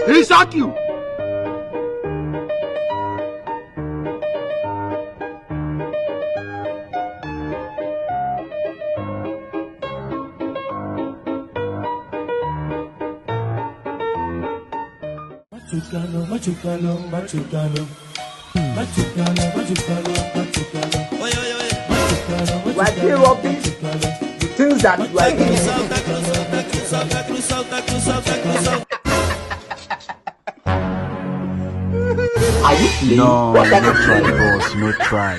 He shock you. Machucano, machucano, machucano. Machucano, machucano, machucano. Oi, oi, oi. Machucano, Like here, Robbie. machucano. The things that you are doing. Salta, cruz, salta, cruz, salta, cruz, salta, cruz, salta, cruz, salta. Are you playing? No, What kind no of try, boss, no try.